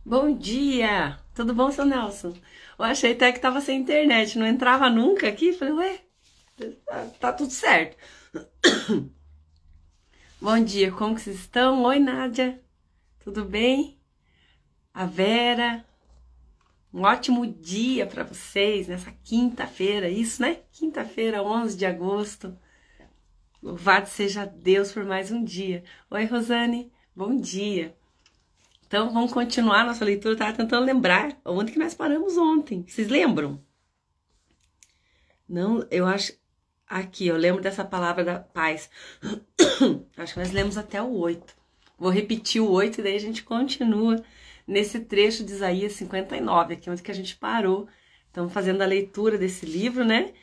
Bom dia! Tudo bom, seu Nelson? Eu achei até que tava sem internet, não entrava nunca aqui. Falei, ué, tá tudo certo. Bom dia, como que vocês estão? Oi, Nádia, tudo bem? A Vera, um ótimo dia para vocês nessa quinta-feira, isso, né? Quinta-feira, 11 de agosto. Louvado seja Deus por mais um dia. Oi, Rosane, bom dia. Então, vamos continuar nossa leitura. Eu tava tentando lembrar onde que nós paramos ontem. Vocês lembram? Não, eu acho. Aqui, eu lembro dessa palavra da paz. Acho que nós lemos até o 8. Vou repetir o 8 e daí a gente continua nesse trecho de Isaías 59, aqui onde que a gente parou. Estamos fazendo a leitura desse livro, né?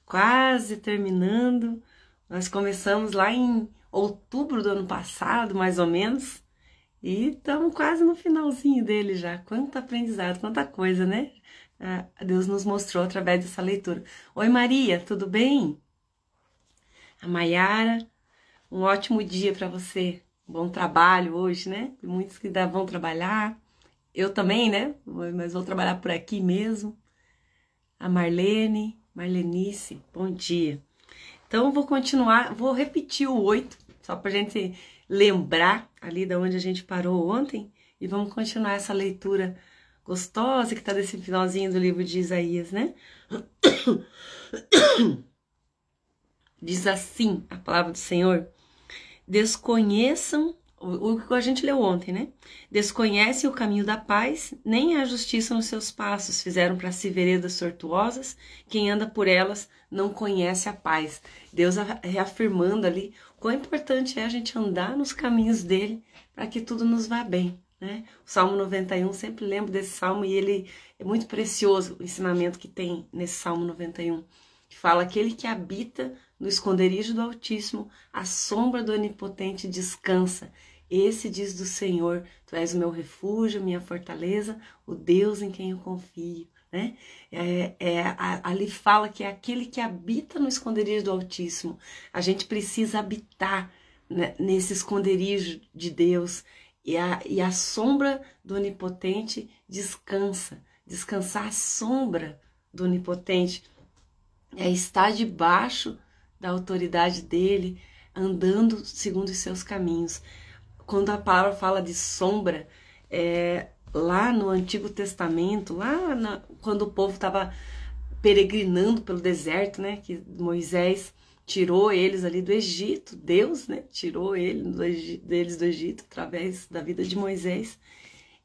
Quase terminando. Nós começamos lá em outubro do ano passado, mais ou menos. E estamos quase no finalzinho dele já. Quanto aprendizado, quanta coisa, né? Deus nos mostrou através dessa leitura. Oi, Maria, tudo bem? A Maiara, um ótimo dia para você. Bom trabalho hoje, né? Muitos que vão trabalhar. Eu também, né? Mas vou trabalhar por aqui mesmo. A Marlenice, bom dia. Então, eu vou continuar, vou repetir o 8, só para a gente lembrar ali de onde a gente parou ontem. E vamos continuar essa leitura gostosa que está desse finalzinho do livro de Isaías, né? Diz assim a palavra do Senhor: desconheçam, o que a gente leu ontem, né? Desconhecem o caminho da paz, nem a justiça nos seus passos. Fizeram para si veredas tortuosas, quem anda por elas não conhece a paz. Deus reafirmando ali quão importante é a gente andar nos caminhos dele para que tudo nos vá bem, né? O Salmo 91, sempre lembro desse salmo e ele é muito precioso, o ensinamento que tem nesse Salmo 91, que fala: aquele que habita no esconderijo do Altíssimo, a sombra do Onipotente descansa. Esse diz do Senhor: tu és o meu refúgio, minha fortaleza, o Deus em quem eu confio, né? Ali fala que é aquele que habita no esconderijo do Altíssimo. A gente precisa habitar, né, nesse esconderijo de Deus, e a sombra do Onipotente descansa. Descansar à sombra do Onipotente é estar debaixo da autoridade dele, andando segundo os seus caminhos. Quando a palavra fala de sombra, lá no Antigo Testamento, quando o povo estava peregrinando pelo deserto, né, que Moisés tirou eles ali do Egito, Deus, né, tirou deles do Egito através da vida de Moisés,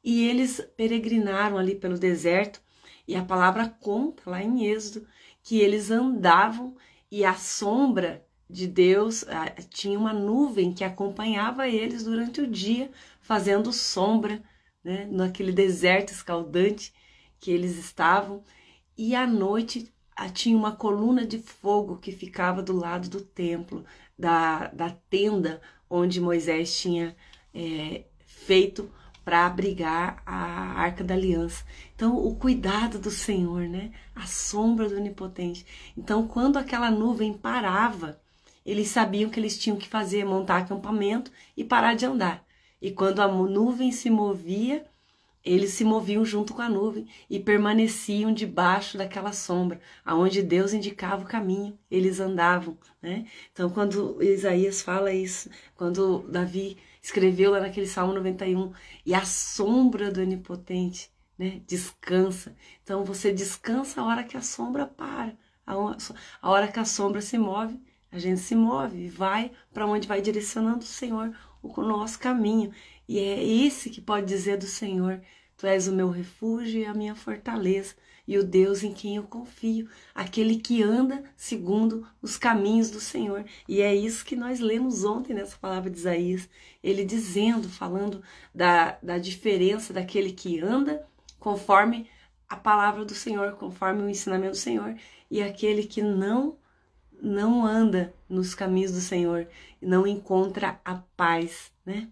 e eles peregrinaram ali pelo deserto, e a palavra conta lá em Êxodo que eles andavam e a sombra de Deus, tinha uma nuvem que acompanhava eles durante o dia, fazendo sombra, né, naquele deserto escaldante que eles estavam. E à noite tinha uma coluna de fogo que ficava do lado do templo, da tenda onde Moisés tinha feito para abrigar a Arca da Aliança. Então, o cuidado do Senhor, né? A sombra do Onipotente. Então, quando aquela nuvem parava, eles sabiam que eles tinham que fazer, montar acampamento e parar de andar. E quando a nuvem se movia, eles se moviam junto com a nuvem e permaneciam debaixo daquela sombra, aonde Deus indicava o caminho, eles andavam, né? Então, quando Isaías fala isso, quando Davi escreveu lá naquele Salmo 91, e a sombra do Onipotente, né, descansa. Então, você descansa a hora que a sombra para, a hora que a sombra se move, a gente se move e vai para onde vai direcionando o Senhor o nosso caminho. E é esse que pode dizer do Senhor: tu és o meu refúgio e a minha fortaleza, e o Deus em quem eu confio, aquele que anda segundo os caminhos do Senhor. E é isso que nós lemos ontem nessa palavra de Isaías, ele dizendo, falando da diferença daquele que anda conforme a palavra do Senhor, conforme o ensinamento do Senhor, e aquele que não anda nos caminhos do Senhor, não encontra a paz, né?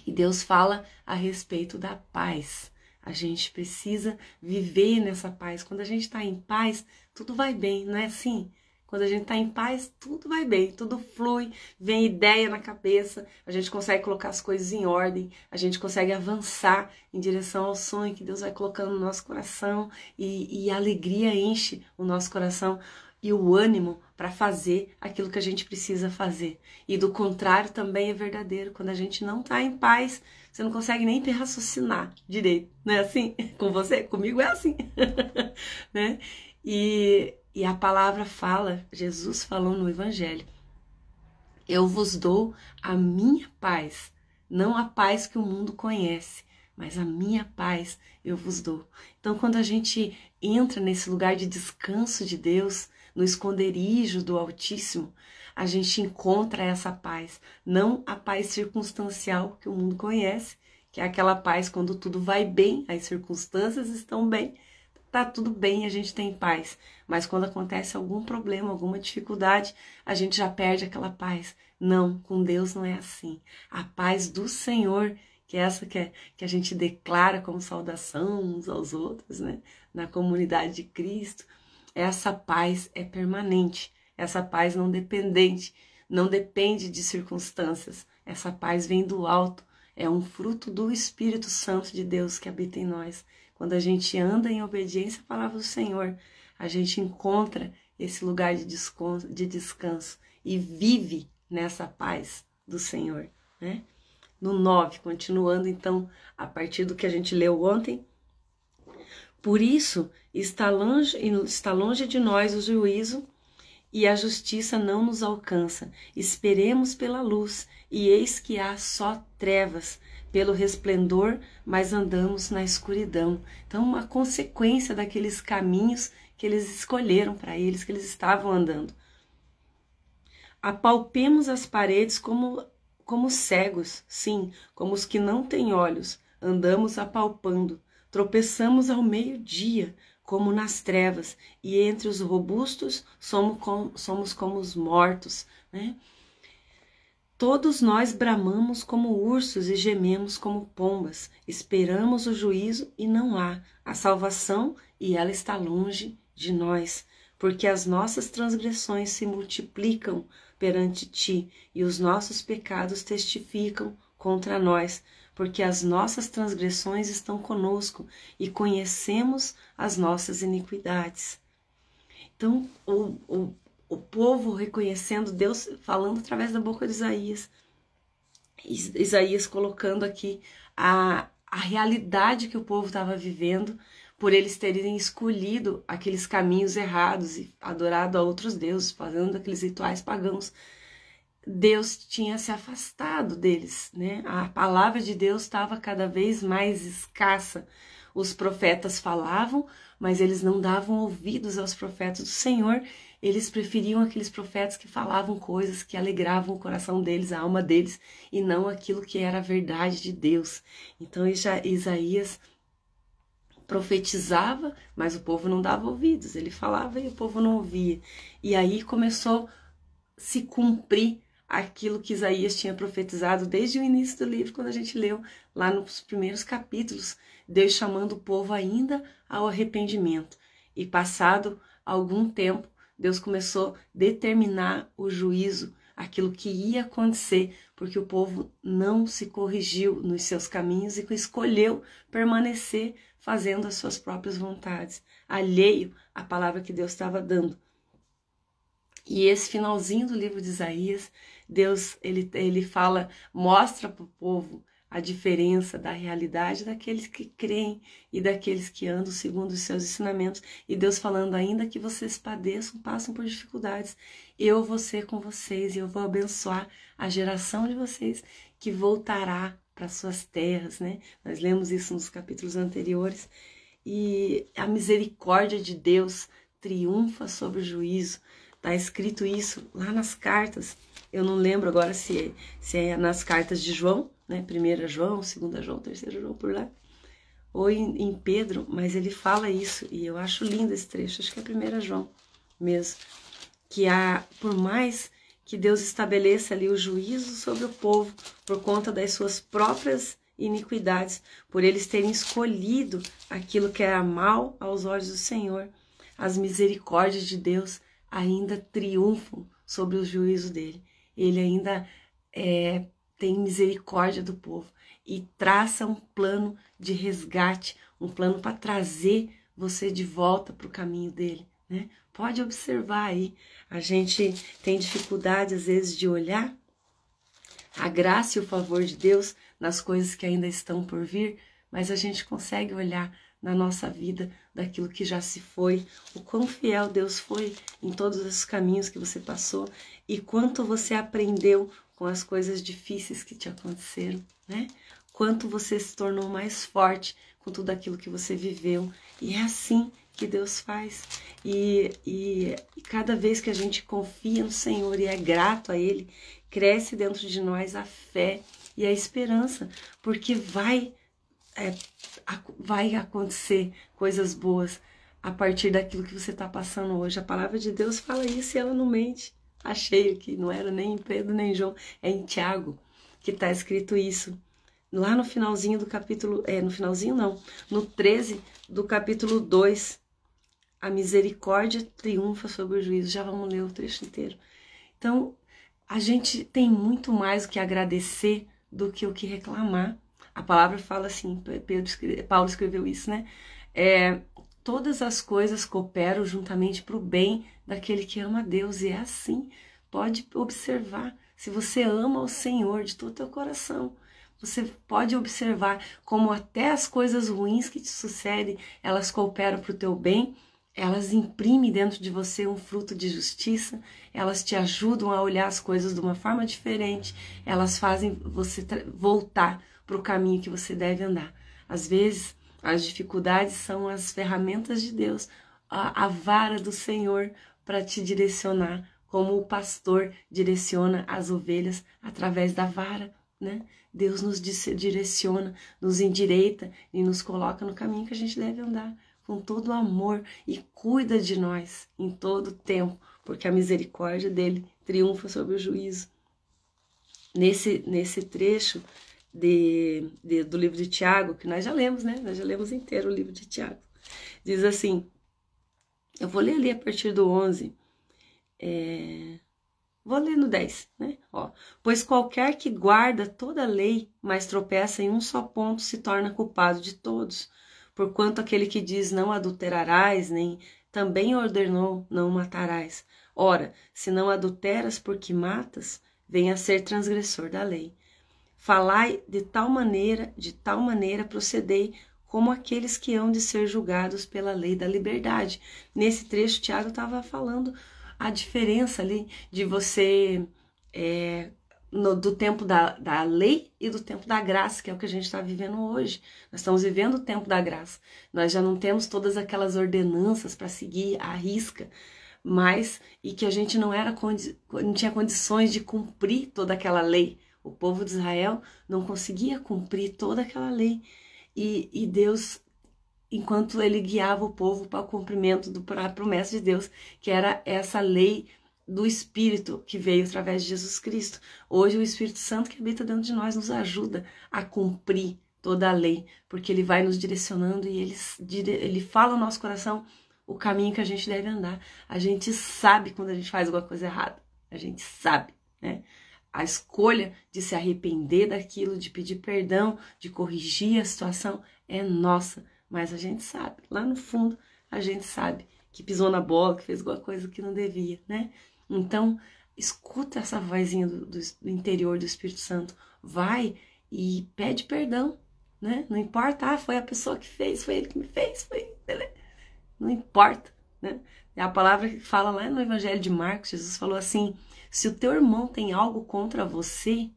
E Deus fala a respeito da paz. A gente precisa viver nessa paz. Quando a gente está em paz, tudo vai bem, não é assim? Quando a gente está em paz, tudo vai bem, tudo flui, vem ideia na cabeça, a gente consegue colocar as coisas em ordem, a gente consegue avançar em direção ao sonho que Deus vai colocando no nosso coração e a alegria enche o nosso coração e o ânimo para fazer aquilo que a gente precisa fazer. E do contrário também é verdadeiro, quando a gente não está em paz, você não consegue nem raciocinar direito, não é assim? Com você? Comigo é assim, né? E a palavra fala, Jesus falou no Evangelho, eu vos dou a minha paz, não a paz que o mundo conhece, mas a minha paz eu vos dou. Então, quando a gente entra nesse lugar de descanso de Deus, no esconderijo do Altíssimo, a gente encontra essa paz, não a paz circunstancial que o mundo conhece, que é aquela paz quando tudo vai bem, as circunstâncias estão bem, tá tudo bem, a gente tem paz. Mas quando acontece algum problema, alguma dificuldade, a gente já perde aquela paz. Não, com Deus não é assim. A paz do Senhor, que é essa que a gente declara como saudação uns aos outros, né? Na comunidade de Cristo, essa paz é permanente. Essa paz não depende de circunstâncias. Essa paz vem do alto, é um fruto do Espírito Santo de Deus que habita em nós. Quando a gente anda em obediência à palavra do Senhor, a gente encontra esse lugar de descanso e vive nessa paz do Senhor, né? No 9, continuando então a partir do que a gente leu ontem. Por isso está longe de nós o juízo e a justiça não nos alcança. Esperemos pela luz, e eis que há só trevas pelo resplendor, mas andamos na escuridão. Então, uma consequência daqueles caminhos que eles escolheram para eles, que eles estavam andando. Apalpemos as paredes como cegos, sim, como os que não têm olhos, andamos apalpando. Tropeçamos ao meio-dia, como nas trevas, e entre os robustos somos como os mortos, né? Todos nós bramamos como ursos e gememos como pombas. Esperamos o juízo e não há a salvação, e ela está longe de nós, porque as nossas transgressões se multiplicam perante ti, e os nossos pecados testificam contra nós, porque as nossas transgressões estão conosco e conhecemos as nossas iniquidades. Então, o povo reconhecendo Deus, falando através da boca de Isaías. Isaías colocando aqui a realidade que o povo estava vivendo, por eles terem escolhido aqueles caminhos errados e adorado a outros deuses, fazendo aqueles rituais pagãos. Deus tinha se afastado deles, né? A palavra de Deus estava cada vez mais escassa. Os profetas falavam, mas eles não davam ouvidos aos profetas do Senhor. Eles preferiam aqueles profetas que falavam coisas que alegravam o coração deles, a alma deles, e não aquilo que era a verdade de Deus. Então Isaías profetizava, mas o povo não dava ouvidos. Ele falava e o povo não ouvia. E aí começou a se cumprir aquilo que Isaías tinha profetizado desde o início do livro, quando a gente leu lá nos primeiros capítulos, Deus chamando o povo ainda ao arrependimento. E passado algum tempo, Deus começou a determinar o juízo, aquilo que ia acontecer, porque o povo não se corrigiu nos seus caminhos e escolheu permanecer fazendo as suas próprias vontades, alheio à palavra que Deus estava dando. E esse finalzinho do livro de Isaías, Deus ele fala, mostra para o povo a diferença da realidade daqueles que creem e daqueles que andam segundo os seus ensinamentos. E Deus falando, ainda que vocês padeçam, passam por dificuldades, eu vou ser com vocês e eu vou abençoar a geração de vocês que voltará para suas terras, né? Nós lemos isso nos capítulos anteriores. E a misericórdia de Deus triunfa sobre o juízo. Está escrito isso lá nas cartas. Eu não lembro agora se é nas cartas de João, né? 1 João, 2 João, 3 João, por lá. Ou em Pedro, mas ele fala isso. E eu acho lindo esse trecho, acho que é 1 João mesmo. Que por mais que Deus estabeleça ali o juízo sobre o povo, por conta das suas próprias iniquidades, por eles terem escolhido aquilo que era mal aos olhos do Senhor, as misericórdias de Deus ainda triunfam sobre o juízo dele. Ele ainda tem misericórdia do povo e traça um plano de resgate, um plano para trazer você de volta para o caminho dele, né? Pode observar aí, a gente tem dificuldade às vezes de olhar a graça e o favor de Deus nas coisas que ainda estão por vir, mas a gente consegue olhar na nossa vida daquilo que já se foi, o quão fiel Deus foi em todos os caminhos que você passou e quanto você aprendeu com as coisas difíceis que te aconteceram, né? Quanto você se tornou mais forte com tudo aquilo que você viveu. E é assim que Deus faz. E cada vez que a gente confia no Senhor e é grato a Ele, cresce dentro de nós a fé e a esperança, porque vai acontecer coisas boas a partir daquilo que você está passando hoje. A palavra de Deus fala isso e ela não mente. Achei aqui, não era nem em Pedro nem em João, é em Tiago que está escrito isso. Lá no finalzinho do capítulo, no finalzinho não, no 13 do capítulo 2, a misericórdia triunfa sobre o juízo. Já vamos ler o trecho inteiro. Então, a gente tem muito mais o que agradecer do que o que reclamar. A palavra fala assim, Paulo escreveu isso, né? Todas as coisas cooperam juntamente para o bem daquele que ama a Deus. E é assim, pode observar. Se você ama o Senhor de todo o teu coração, você pode observar como até as coisas ruins que te sucedem, elas cooperam para o teu bem, elas imprimem dentro de você um fruto de justiça, elas te ajudam a olhar as coisas de uma forma diferente, elas fazem você voltar para o caminho que você deve andar. Às vezes, as dificuldades são as ferramentas de Deus, a vara do Senhor para te direcionar, como o pastor direciona as ovelhas através da vara, né? Deus nos direciona, nos endireita e nos coloca no caminho que a gente deve andar com todo o amor e cuida de nós em todo o tempo, porque a misericórdia dele triunfa sobre o juízo. Nesse trecho do livro de Tiago, que nós já lemos, né? Nós já lemos inteiro o livro de Tiago. Diz assim, eu vou ler ali a partir do 11, vou ler no 10, né? Pois qualquer que guarda toda a lei, mas tropeça em um só ponto, se torna culpado de todos. Porquanto aquele que diz não adulterarás, nem também ordenou não matarás. Ora, se não adulteras porque matas, venha a ser transgressor da lei. Falai de tal maneira procedei, como aqueles que hão de ser julgados pela lei da liberdade. Nesse trecho, Tiago estava falando a diferença ali de você, do tempo da lei e do tempo da graça, que é o que a gente está vivendo hoje. Nós estamos vivendo o tempo da graça. Nós já não temos todas aquelas ordenanças para seguir à risca, e que a gente não tinha condições de cumprir toda aquela lei. O povo de Israel não conseguia cumprir toda aquela lei. E Deus, enquanto ele guiava o povo para o cumprimento da promessa de Deus, que era essa lei do Espírito que veio através de Jesus Cristo. Hoje o Espírito Santo que habita dentro de nós nos ajuda a cumprir toda a lei, porque ele vai nos direcionando e ele fala no nosso coração o caminho que a gente deve andar. A gente sabe quando a gente faz alguma coisa errada. A gente sabe, né? A escolha de se arrepender daquilo, de pedir perdão, de corrigir a situação é nossa. Mas a gente sabe, lá no fundo, a gente sabe que pisou na bola, que fez alguma coisa que não devia, né? Então, escuta essa vozinha do interior do Espírito Santo. Vai e pede perdão, né? Não importa, foi a pessoa que fez, foi ele que me fez, não importa, né? É a palavra que fala lá no Evangelho de Marcos, Jesus falou assim, se o teu irmão tem algo contra você,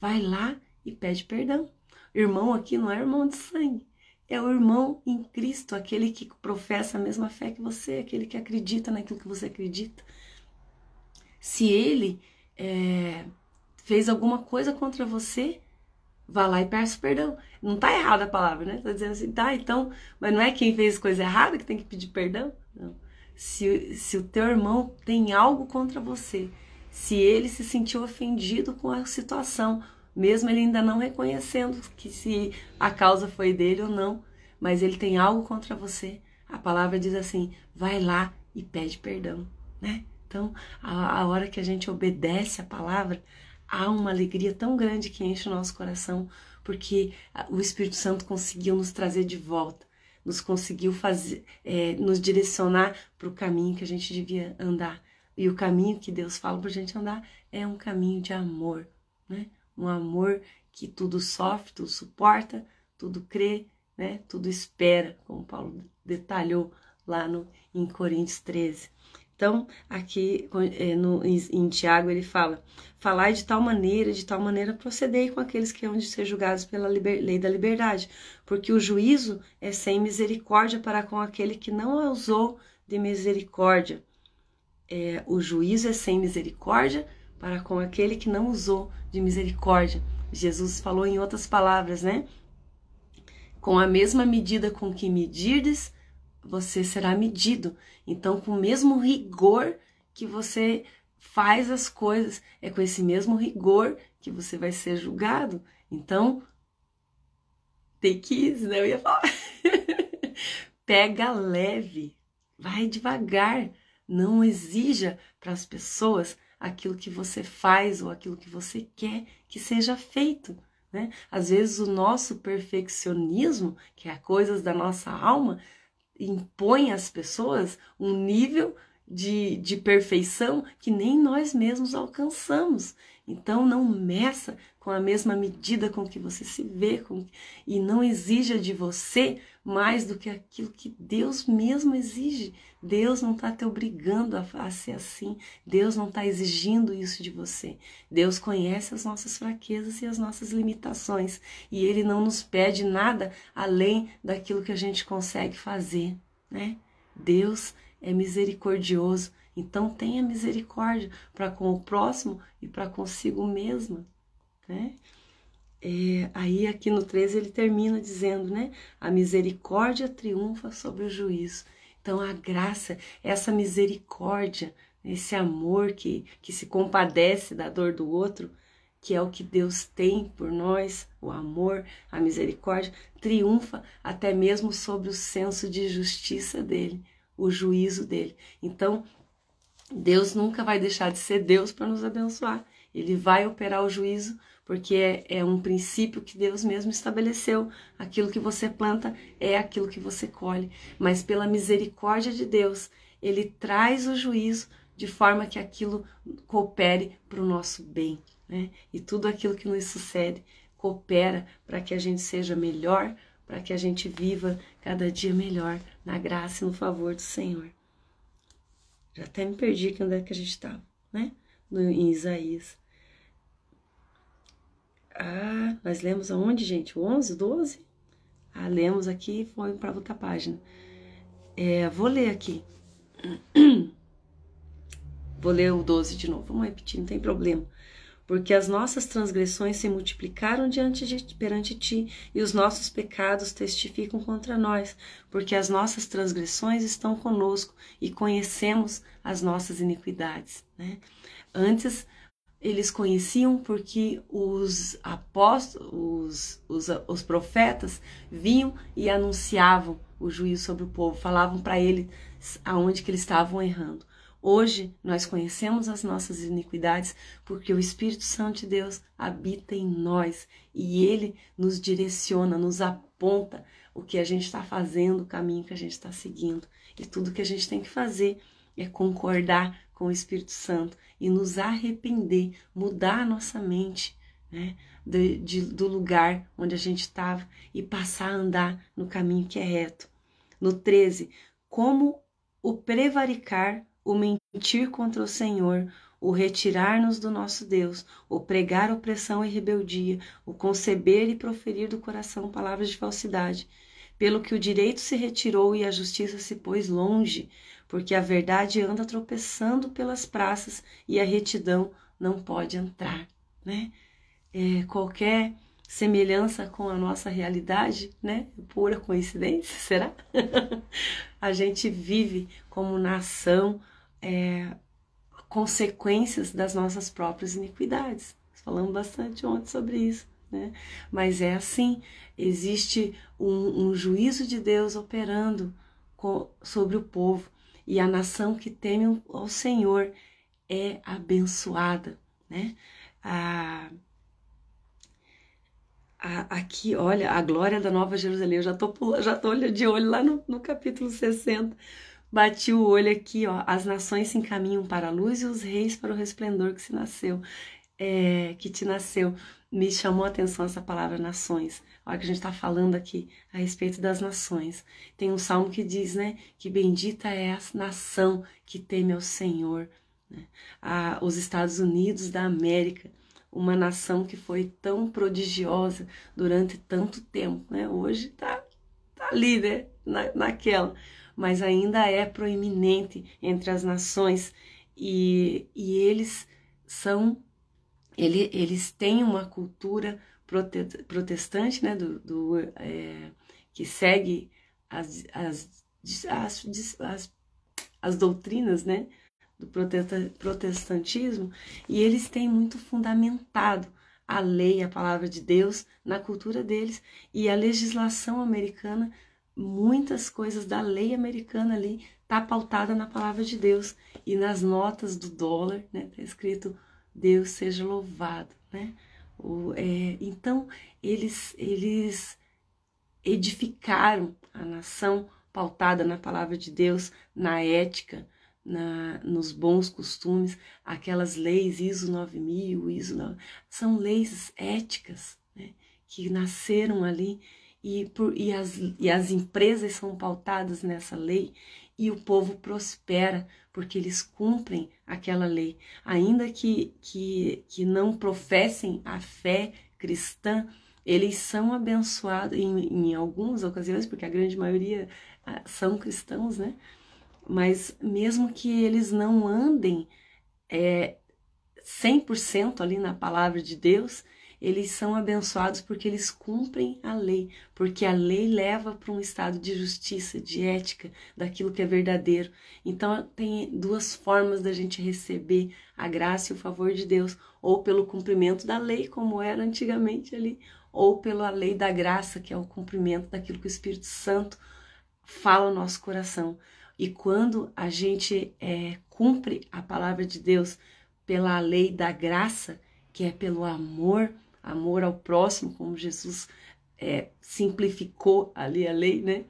vai lá e pede perdão. Irmão aqui não é irmão de sangue, é o irmão em Cristo, aquele que professa a mesma fé que você, aquele que acredita naquilo que você acredita. Se ele fez alguma coisa contra você, vá lá e peça perdão. Não tá errada a palavra, né? Tá dizendo assim, tá, então, mas não é quem fez coisa errada que tem que pedir perdão? Não. Se o teu irmão tem algo contra você, se ele se sentiu ofendido com a situação, mesmo ele ainda não reconhecendo que se a causa foi dele ou não, mas ele tem algo contra você, a palavra diz assim, vai lá e pede perdão, né? Então, a hora que a gente obedece a palavra, há uma alegria tão grande que enche o nosso coração, porque o Espírito Santo conseguiu nos trazer de volta, nos conseguiu fazer, nos direcionar para o caminho que a gente devia andar. E o caminho que Deus fala para a gente andar é um caminho de amor, né? Um amor que tudo sofre, tudo suporta, tudo crê, né? Tudo espera, como Paulo detalhou lá em Coríntios 13. Então, aqui em Tiago ele fala: falai de tal maneira procedei com aqueles que hão de ser julgados pela lei da liberdade, porque o juízo é sem misericórdia para com aquele que não usou de misericórdia. O juízo é sem misericórdia para com aquele que não usou de misericórdia. Jesus falou em outras palavras, né? Com a mesma medida com que medirdes, você será medido. Então, com o mesmo rigor que você faz as coisas, é com esse mesmo rigor que você vai ser julgado. Então, take it, né? Eu ia falar. Pega leve, vai devagar. Não exija para as pessoas aquilo que você faz ou aquilo que você quer que seja feito, né? Às vezes o nosso perfeccionismo, que é coisas da nossa alma, impõe às pessoas um nível de perfeição que nem nós mesmos alcançamos. Então não meça com a mesma medida com que você se vê, e não exija de você mais do que aquilo que Deus mesmo exige. Deus não está te obrigando a ser assim. Deus não está exigindo isso de você. Deus conhece as nossas fraquezas e as nossas limitações. E Ele não nos pede nada além daquilo que a gente consegue fazer, né? Deus é misericordioso. Então tenha misericórdia para com o próximo e para consigo mesma, né? Aí aqui no 13 ele termina dizendo, né? A misericórdia triunfa sobre o juízo. Então a graça, essa misericórdia, esse amor que se compadece da dor do outro, que é o que Deus tem por nós, o amor, a misericórdia, triunfa até mesmo sobre o senso de justiça dele, o juízo dele. Então, Deus nunca vai deixar de ser Deus para nos abençoar. Ele vai operar o juízo, porque é um princípio que Deus mesmo estabeleceu. Aquilo que você planta é aquilo que você colhe. Mas pela misericórdia de Deus, Ele traz o juízo de forma que aquilo coopere para o nosso bem, né? E tudo aquilo que nos sucede coopera para que a gente seja melhor, para que a gente viva cada dia melhor na graça e no favor do Senhor. Já até me perdi aqui onde é que a gente estava, né? Em Isaías. Nós lemos aonde, gente? O 11, 12? Lemos aqui e foi para outra página. Vou ler aqui. Vou ler o 12 de novo. Vamos repetir, não tem problema. Porque as nossas transgressões se multiplicaram perante ti, e os nossos pecados testificam contra nós, porque as nossas transgressões estão conosco, e conhecemos as nossas iniquidades, né? Antes, eles conheciam porque os apóstolos, os profetas vinham e anunciavam o juízo sobre o povo, falavam para eles aonde que eles estavam errando. Hoje, nós conhecemos as nossas iniquidades porque o Espírito Santo de Deus habita em nós e Ele nos direciona, nos aponta o que a gente está fazendo, o caminho que a gente está seguindo. E tudo que a gente tem que fazer é concordar com o Espírito Santo e nos arrepender, mudar a nossa mente, né, do lugar onde a gente estava e passar a andar no caminho que é reto. No 13, como o prevaricar, o mentir contra o Senhor, o retirar-nos do nosso Deus, o pregar opressão e rebeldia, o conceber e proferir do coração palavras de falsidade, pelo que o direito se retirou e a justiça se pôs longe, porque a verdade anda tropeçando pelas praças e a retidão não pode entrar, né? Qualquer semelhança com a nossa realidade, né? Pura coincidência, será? A gente vive como nação consequências das nossas próprias iniquidades. Falamos bastante ontem sobre isso, né? Mas é assim, existe um juízo de Deus operando sobre o povo. E a nação que teme ao Senhor é abençoada, né? Aqui, olha, a glória da Nova Jerusalém. Eu já tô de olho lá no capítulo 60. Bati o olho aqui, ó. As nações se encaminham para a luz e os reis para o resplendor que te nasceu. Me chamou a atenção essa palavra nações. Olha que a gente está falando aqui a respeito das nações. Tem um salmo que diz, né, que bendita é a nação que teme ao Senhor, né? Os Estados Unidos da América, uma nação que foi tão prodigiosa durante tanto tempo, né? Hoje tá ali, né, naquela, mas ainda é proeminente entre as nações e eles eles têm uma cultura protestante, né, que segue as doutrinas, né, do protestantismo, e eles têm muito fundamentado a lei, a palavra de Deus na cultura deles, e a legislação americana, muitas coisas da lei americana ali tá pautada na palavra de Deus, e nas notas do dólar, né, tá escrito Deus seja louvado, né? Então, eles edificaram a nação pautada na palavra de Deus, na ética, nos bons costumes, aquelas leis ISO 9000, são leis éticas, né, que nasceram ali, e as empresas são pautadas nessa lei, e o povo prospera, porque eles cumprem aquela lei. Ainda que não professem a fé cristã, eles são abençoados em algumas ocasiões, porque a grande maioria são cristãos, né? Mas mesmo que eles não andem 100% ali na palavra de Deus, eles são abençoados porque eles cumprem a lei, porque a lei leva para um estado de justiça, de ética, daquilo que é verdadeiro. Então tem duas formas da gente receber a graça e o favor de Deus, ou pelo cumprimento da lei, como era antigamente ali, ou pela lei da graça, que é o cumprimento daquilo que o Espírito Santo fala no nosso coração. E quando a gente cumpre a palavra de Deus pela lei da graça, que é pelo amor ao próximo, como Jesus simplificou ali a lei, né?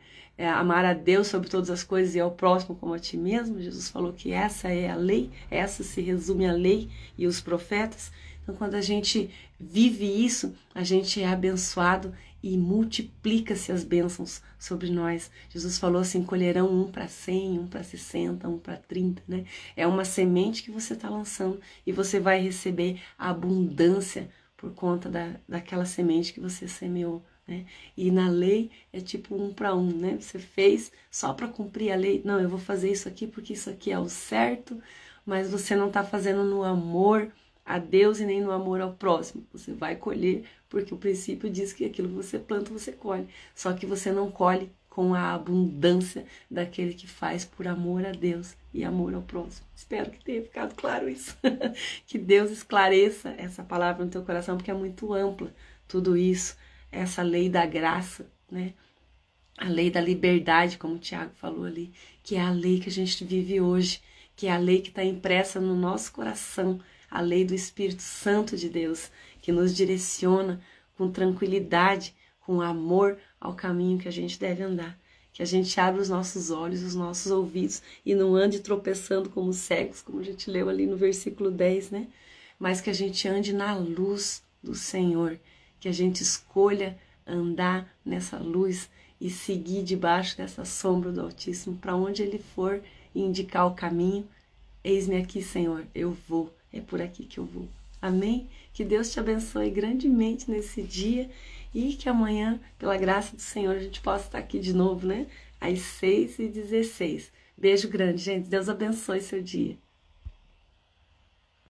Amar a Deus sobre todas as coisas e ao próximo como a ti mesmo. Jesus falou que essa é a lei, essa se resume a lei e os profetas. Então, quando a gente vive isso, a gente é abençoado e multiplica-se as bênçãos sobre nós. Jesus falou assim, colherão 1 para 100, 1 para 60, 1 para 30, né? É uma semente que você está lançando e você vai receber a abundância por conta daquela semente que você semeou, né? E na lei é tipo 1 para 1, né? Você fez só para cumprir a lei. Não, eu vou fazer isso aqui porque isso aqui é o certo, mas você não está fazendo no amor a Deus e nem no amor ao próximo. Você vai colher, porque o princípio diz que aquilo que você planta, você colhe. Só que você não colhe com a abundância daquele que faz por amor a Deus e amor ao próximo. Espero que tenha ficado claro isso. Que Deus esclareça essa palavra no teu coração, porque é muito ampla tudo isso. Essa lei da graça, né? A lei da liberdade, como o Tiago falou ali, que é a lei que a gente vive hoje, que é a lei que está impressa no nosso coração, a lei do Espírito Santo de Deus, que nos direciona com tranquilidade, com amor ao caminho que a gente deve andar. Que a gente abra os nossos olhos, os nossos ouvidos e não ande tropeçando como cegos, como a gente leu ali no versículo 10, né? Mas que a gente ande na luz do Senhor, que a gente escolha andar nessa luz e seguir debaixo dessa sombra do Altíssimo, para onde Ele for indicar o caminho. Eis-me aqui, Senhor, eu vou, é por aqui que eu vou. Amém? Que Deus te abençoe grandemente nesse dia e que amanhã, pela graça do Senhor, a gente possa estar aqui de novo, né? Às 6h16. Beijo grande, gente. Deus abençoe seu dia.